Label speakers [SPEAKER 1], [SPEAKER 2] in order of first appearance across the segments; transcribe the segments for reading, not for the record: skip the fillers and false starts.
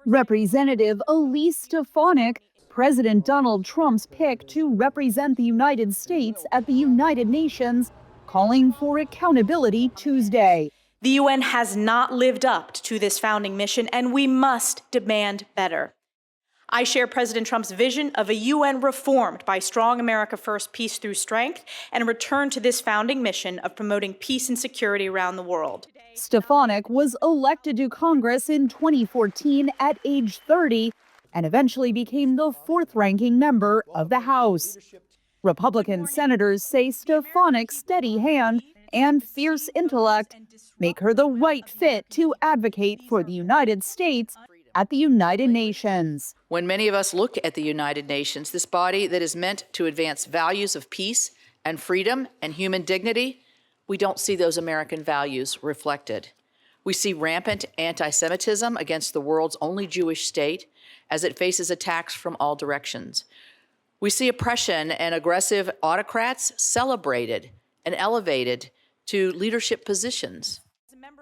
[SPEAKER 1] Representative Elise Stefanik, President Donald Trump's pick to represent the United States at the United Nations, calling for accountability Tuesday.
[SPEAKER 2] The UN has not lived up to this founding mission, and we must demand better. I share President Trump's vision of a UN reformed by strong America First, peace through strength, and a return to this founding mission of promoting peace and security around the world.
[SPEAKER 1] Stefanik was elected to Congress in 2014 at age 30 and eventually became the fourth-ranking member of the House. Republican senators say Stefanik's steady hand and fierce intellect make her the right fit to advocate for the United States at the United Nations.
[SPEAKER 3] When many of us look at the United Nations, this body that is meant to advance values of peace and freedom and human dignity, we don't see those American values reflected. We see rampant anti-Semitism against the world's only Jewish state as it faces attacks from all directions. We see oppression and aggressive autocrats celebrated and elevated to leadership positions.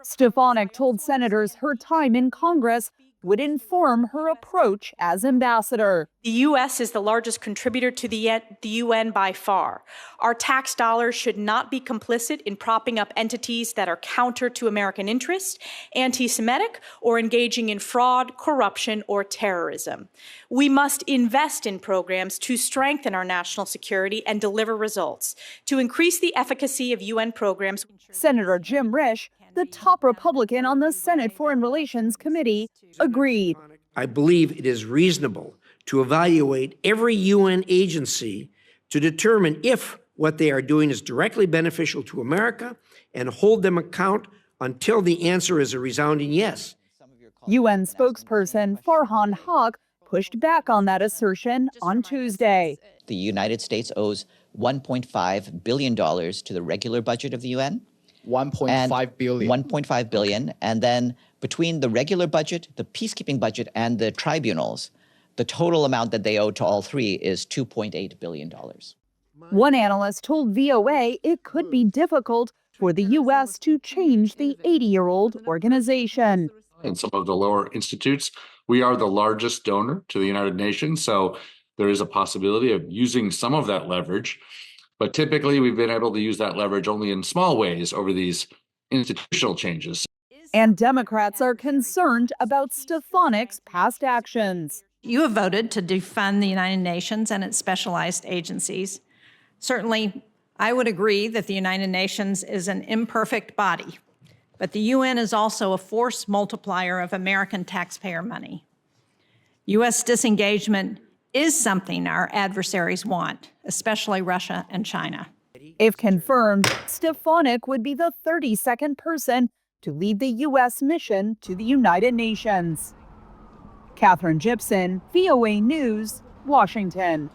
[SPEAKER 1] Stefanik told senators her time in Congress would inform her approach as ambassador.
[SPEAKER 2] The U.S. is the largest contributor to the UN by far. Our tax dollars should not be complicit in propping up entities that are counter to American interests, anti-Semitic, or engaging in fraud, corruption, or terrorism. We must invest in programs to strengthen our national security and deliver results, to increase the efficacy of UN programs.
[SPEAKER 1] Senator Jim Risch, the top Republican on the Senate Foreign Relations Committee, agreed.
[SPEAKER 4] I believe it is reasonable to evaluate every UN agency to determine if what they are doing is directly beneficial to America and hold them account until the answer is a resounding yes.
[SPEAKER 1] UN spokesperson Farhan Haq pushed back on that assertion on Tuesday.
[SPEAKER 5] The United States owes $1.5 billion to the regular budget of the UN.
[SPEAKER 6] 1.5 billion.
[SPEAKER 5] 1.5 billion. And then between the regular budget, the peacekeeping budget, and the tribunals, the total amount that they owe to all three is $2.8 billion.
[SPEAKER 1] One analyst told VOA it could be difficult for the U.S. to change the 80-year-old organization.
[SPEAKER 7] In some of the lower institutes, we are the largest donor to the United Nations, so there is a possibility of using some of that leverage. But typically, we've been able to use that leverage only in small ways over these institutional changes.
[SPEAKER 1] And Democrats are concerned about Stefanik's past actions.
[SPEAKER 8] You have voted to defund the United Nations and its specialized agencies. Certainly, I would agree that the United Nations is an imperfect body, but the UN is also a force multiplier of American taxpayer money. U.S. disengagement is something our adversaries want, especially Russia and China.
[SPEAKER 1] If confirmed, Stefanik would be the 32nd person to lead the U.S. mission to the United Nations. Katherine Gypson, VOA News, Washington.